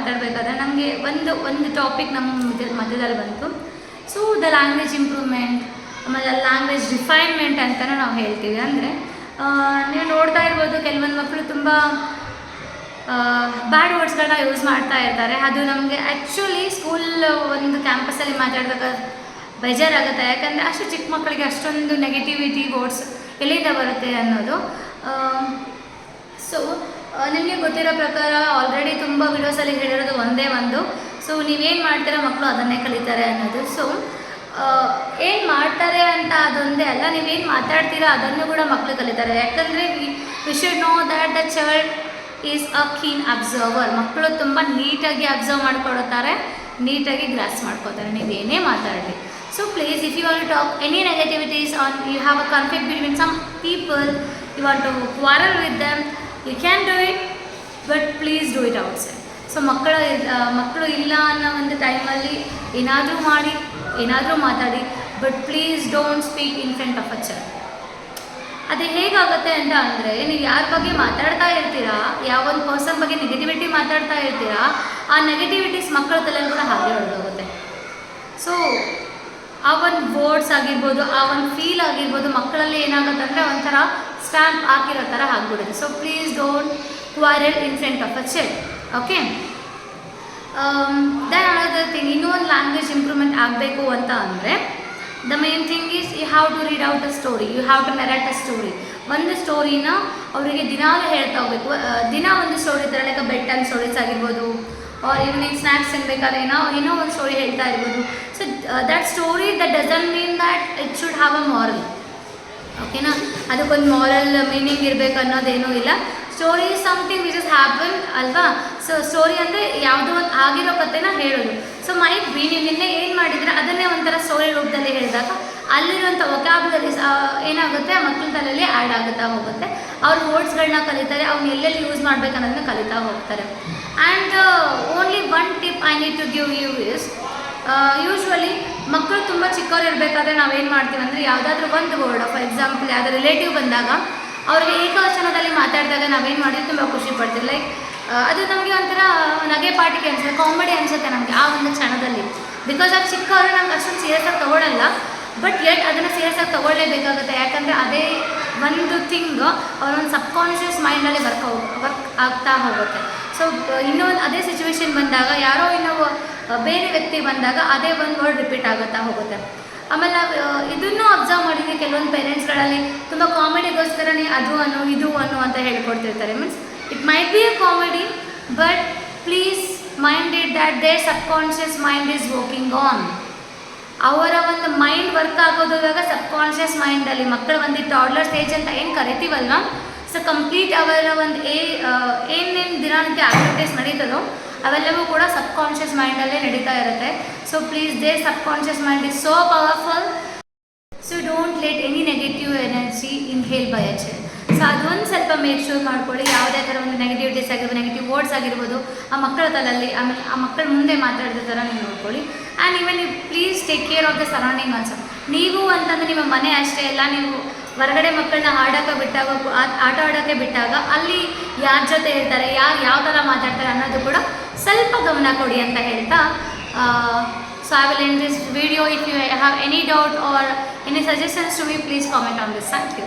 ಮಾತಾಡಬೇಕಾದ್ರೆ ನಮಗೆ ಒಂದು ಟಾಪಿಕ್ ನಮ್ಮ ಮಧ್ಯದಲ್ಲಿ ಬಂತು. ಸೊ ದ ಲ್ಯಾಂಗ್ವೇಜ್ ಇಂಪ್ರೂವ್ಮೆಂಟ್, ಆಮೇಲೆ ಲ್ಯಾಂಗ್ವೇಜ್ ರಿಫೈನ್ಮೆಂಟ್ ಅಂತಲೇ ನಾವು ಹೇಳ್ತೀವಿ. ಅಂದರೆ ನೀವು ನೋಡ್ತಾ ಇರ್ಬೋದು, ಕೆಲವೊಂದು ಮಕ್ಕಳು ತುಂಬ ಬ್ಯಾಡ್ ವರ್ಡ್ಸ್ಗಳನ್ನ ಯೂಸ್ ಮಾಡ್ತಾ ಇರ್ತಾರೆ. ಅದು ನಮಗೆ ಆ್ಯಕ್ಚುಲಿ ಸ್ಕೂಲ್ ಒಂದು ಕ್ಯಾಂಪಸಲ್ಲಿ ಮಾತಾಡಿದಾಗ ಬೇಜಾರಾಗುತ್ತೆ. ಯಾಕಂದರೆ ಅಷ್ಟು ಚಿಕ್ಕ ಮಕ್ಕಳಿಗೆ ಅಷ್ಟೊಂದು ನೆಗೆಟಿವಿಟಿ ವರ್ಡ್ಸ್ ಎಲ್ಲಿಂದ ಬರುತ್ತೆ ಅನ್ನೋದು. ಸೊ ನಿಮಗೆ ಗೊತ್ತಿರೋ ಪ್ರಕಾರ ಆಲ್ರೆಡಿ ತುಂಬ ವಿಡಿಯೋಸಲ್ಲಿ ಹೇಳಿರೋದು ಒಂದೇ ಒಂದು. ಸೊ ನೀವೇನು ಮಾಡ್ತೀರಾ ಮಕ್ಕಳು ಅದನ್ನೇ ಕಲಿತಾರೆ ಅನ್ನೋದು. ಸೊ ಏನು ಮಾಡ್ತಾರೆ ಅಂತ ಅದೊಂದೇ ಅಲ್ಲ, ನೀವೇನು ಮಾತಾಡ್ತೀರಾ ಅದನ್ನು ಕೂಡ ಮಕ್ಕಳು ಕಲಿತಾರೆ. ಯಾಕಂದರೆ we should know that the child is a keen observer. ಮಕ್ಕಳು ತುಂಬ ನೀಟಾಗಿ ಅಬ್ಸರ್ವ್ ಮಾಡ್ಕೊಳ್ತಾರೆ, ನೀಟಾಗಿ ಗ್ರಾಸ್ ಮಾಡ್ಕೋತಾರೆ ನೀವೇನೇ ಮಾತಾಡಲಿ. So please, if you want to talk any negativities on, you have a conflict between some people, you want to quarrel with them, you can do it, but please do it outside. So ಮಕ್ಕಳು ಇಲ್ಲ ಅನ್ನೋ ಒಂದು ಟೈಮಲ್ಲಿ ಏನಾದರೂ ಮಾಡಿ, ಏನಾದರೂ ಮಾತಾಡಿ, but please don't speak in front of a child. ಅದು ಹೇಗಾಗುತ್ತೆ ಅಂತ ಅಂದರೆ, ನೀವು ಯಾರ ಬಗ್ಗೆ ಮಾತಾಡ್ತಾ ಇರ್ತೀರಾ, ಯಾವೊಂದು ಪರ್ಸನ್ ಬಗ್ಗೆ ನೆಗೆಟಿವಿಟಿ ಮಾತಾಡ್ತಾ ಇರ್ತೀರಾ, ಆ ನೆಗೆಟಿವಿಟೀಸ್ ಮಕ್ಕಳ ತಲೆಯಲ್ಲಿ ಕೂಡ ಹಾಗೆ ಹೊಡೆದೋಗುತ್ತೆ. ಸೊ ಆ ಒಂದು ವರ್ಡ್ಸ್ ಆಗಿರ್ಬೋದು, ಆ ಒಂದು ಫೀಲ್ ಆಗಿರ್ಬೋದು, ಮಕ್ಕಳಲ್ಲಿ ಏನಾಗುತ್ತೆ ಅಂದರೆ ಒಂಥರ ಸ್ಟ್ಯಾಂಪ್ ಹಾಕಿರೋ ಥರ ಆಗಿಬಿಡುತ್ತೆ. So please don't quarrel in front of a child. Okay, then another thing, ಇನ್ನೂ ಒಂದು ಲ್ಯಾಂಗ್ವೇಜ್ ಇಂಪ್ರೂವ್ಮೆಂಟ್ ಆಗಬೇಕು ಅಂತ ಅಂದರೆ the main thing is you have to read out a story, you have to narrate a story. ಒಂದು ಸ್ಟೋರಿನ ಅವರಿಗೆ ದಿನಾಲೂ ಹೇಳ್ತಾ ಹೋಗಬೇಕು. ದಿನ ಒಂದು ಸ್ಟೋರಿ ಥರ, ಲೈಕ್ ಬೆಡ್ ಟೈಮ್ ಸ್ಟೋರೀಸ್ ಆಗಿರ್ಬೋದು, ಆರ್ ಈವ್ನಿಂಗ್ ಸ್ನ್ಯಾಕ್ಸ್ ತಿನ್ಬೇಕಾದ್ರೆ ಏನೋ ಒಂದು ಸ್ಟೋರಿ ಹೇಳ್ತಾ ಇರ್ಬೋದು. So that story that doesn't mean that it should have a moral. ಓಕೆನಾ, ಅದಕ್ಕೊಂದು ಮಾರಲ್ ಮೀನಿಂಗ್ ಇರಬೇಕು ಅನ್ನೋದೇನೂ ಇಲ್ಲ. Story is something which is happen ಅಲ್ವಾ. ಸೊ ಸ್ಟೋರಿ ಅಂದರೆ ಯಾವುದೋ ಒಂದು ಆಗಿರೋ ಕಥೆನ ಹೇಳೋದು. ಸೊ ಮೈಟ್ ಬಿ ನೀವು ನಿನ್ನೆ ಏನು ಮಾಡಿದರೆ ಅದನ್ನೇ ಒಂಥರ ಸ್ಟೋರಿ ರೂಪದಲ್ಲಿ ಹೇಳಿದಾಗ ಅಲ್ಲಿರುವಂಥ ವೊಕ್ಯಾಬ್ಯುಲರೀಸ್ ಏನಾಗುತ್ತೆ ಆ ಮಕ್ಕಳ ತಲೆಯಲ್ಲಿ ಆ್ಯಡ್ ಆಗುತ್ತಾ ಹೋಗುತ್ತೆ. ಅವ್ರ ವರ್ಡ್ಸ್ಗಳನ್ನ ಕಲಿತಾರೆ, ಅವ್ನು ಎಲ್ಲೆಲ್ಲಿ ಯೂಸ್ ಮಾಡಬೇಕು ಅನ್ನೋದನ್ನ ಕಲಿತಾ ಹೋಗ್ತಾರೆ. And only one tip I need to give you is, usually ಮಕ್ಕಳು ತುಂಬ ಚಿಕ್ಕವ್ರು ಇರಬೇಕಾದ್ರೆ ನಾವೇನು ಮಾಡ್ತೀವಿ ಅಂದರೆ, ಯಾವುದಾದ್ರೂ ಒಂದು ವರ್ಡ್, ಫಾರ್ ಎಕ್ಸಾಂಪಲ್ ಯಾವುದೋ ರಿಲೇಟಿವ್ ಬಂದಾಗ ಅವ್ರಿಗೆ ಏಕವಚನದಲ್ಲಿ ಮಾತಾಡಿದಾಗ ನಾವೇನು ಮಾಡಿದ್ರೆ ತುಂಬ ಖುಷಿ ಪಡ್ತೀವಿ. ಲೈಕ್ ಅದು ನಮಗೆ ಒಂಥರ ನಗೆ ಪಾಟಿಗೆ ಅನಿಸುತ್ತೆ, ಕಾಮಿಡಿ ಅನಿಸುತ್ತೆ ನಮಗೆ ಆ ಒಂದು ಕ್ಷಣದಲ್ಲಿ. ಬಿಕಾಸ್ ಅದು ಚಿಕ್ಕವರು ನಮ್ಗೆ ಅಷ್ಟೊಂದು ಸೀರಿಯಸ್ಸಾಗಿ ತೊಗೊಳ್ಳಲ್ಲ, ಬಟ್ ಯೆಟ್ ಅದನ್ನು ಸೀರಿಯಸ್ಸಾಗಿ ತೊಗೊಳ್ಳೇಬೇಕಾಗುತ್ತೆ. ಯಾಕಂದರೆ ಅದೇ ಒಂದು ಥಿಂಗ್ ಅವರೊಂದು ಸಬ್ಕಾನ್ಷಿಯಸ್ ಮೈಂಡಲ್ಲಿ ವರ್ಕ್ ಆಗ್ತಾ ಹೋಗುತ್ತೆ. ಸೊ ಇನ್ನೊಂದು ಅದೇ ಸಿಚುವೇಶನ್ ಬಂದಾಗ, ಯಾರೋ ಬೇರೆ ವ್ಯಕ್ತಿ ಬಂದಾಗ ಅದೇ ಒಂದು ವರ್ಡ್ ರಿಪೀಟ್ ಆಗುತ್ತಾ ಹೋಗುತ್ತೆ. ಆಮೇಲೆ ಇದನ್ನು ಅಬ್ಸರ್ವ್ ಮಾಡಿದರೆ ಕೆಲವೊಂದು ಪೇರೆಂಟ್ಸ್ಗಳಲ್ಲಿ ತುಂಬ ಕಾಮಿಡಿಗೋಸ್ಕರನೇ ಅದು ಅನ್ನು ಇದು ಅನ್ನು ಅಂತ ಹೇಳ್ಕೊಡ್ತಿರ್ತಾರೆ. Means it might be a comedy, but please mind it that there subconscious mind is working on. ಅವರ ಒಂದು ಮೈಂಡ್ ವರ್ಕ್ ಆಗೋದು ಇವಾಗ ಸಬ್ಕಾನ್ಷಿಯಸ್ ಮೈಂಡಲ್ಲಿ. ಮಕ್ಕಳು ಒಂದು ಟಾಡ್ಲರ್ ಸ್ಟೇಜ್ ಅಂತ ಏನು ಕರಿತೀವಲ್ವ, ಸೊ ಕಂಪ್ಲೀಟ್ ಅವರ ಒಂದು ಏನೇನು ದಿನನಿತ್ಯ ಆಕ್ಟಿವಿಟೀಸ್ ನಡೀತದೋ ಅವೆಲ್ಲವೂ ಕೂಡ ಸಬ್ಕಾನ್ಷಿಯಸ್ ಮೈಂಡಲ್ಲೇ ನಡೀತಾ ಇರುತ್ತೆ. So please, their subconscious mind is so powerful. So don't let any negative energy inhale by a child. So ಅದೊಂದು ಸ್ವಲ್ಪ ಮೇಕ್ ಶೂರ್ ಮಾಡ್ಕೊಳ್ಳಿ, ಯಾವುದೇ ಥರ ಒಂದು ನೆಗೆಟಿವಿಟೀಸ್ ಆಗಿರ್ಬೋದು, ನೆಗೆಟಿವ್ ವರ್ಡ್ಸ್ ಆಗಿರ್ಬೋದು ಆ ಮಕ್ಕಳ ತಲೆಯಲ್ಲಿ, ಆಮೇಲೆ ಆ ಮಕ್ಕಳ ಮುಂದೆ ಮಾತಾಡಿದ ಥರ ನೀವು ನೋಡ್ಕೊಳ್ಳಿ. And even you please take care of the surrounding also. ನೀವು ಅಂತಂದರೆ ನಿಮ್ಮ ಮನೆ ಅಷ್ಟೇ ಅಲ್ಲ, ನೀವು ಹೊರಗಡೆ ಮಕ್ಕಳನ್ನ ಆಡೋಕ್ಕೆ ಬಿಟ್ಟಾಗ, ಆಟ ಆಡೋಕ್ಕೆ ಬಿಟ್ಟಾಗ ಅಲ್ಲಿ ಯಾರ ಜೊತೆ ಇರ್ತಾರೆ, ಯಾವ ಥರ ಮಾತಾಡ್ತಾರೆ ಅನ್ನೋದು ಕೂಡ ಸ್ವಲ್ಪ ಗಮನ ಕೊಡಿ ಅಂತ ಹೇಳ್ತಾ, so I will end this video. If you have any doubt or any suggestions to me, please comment on this. Thank you.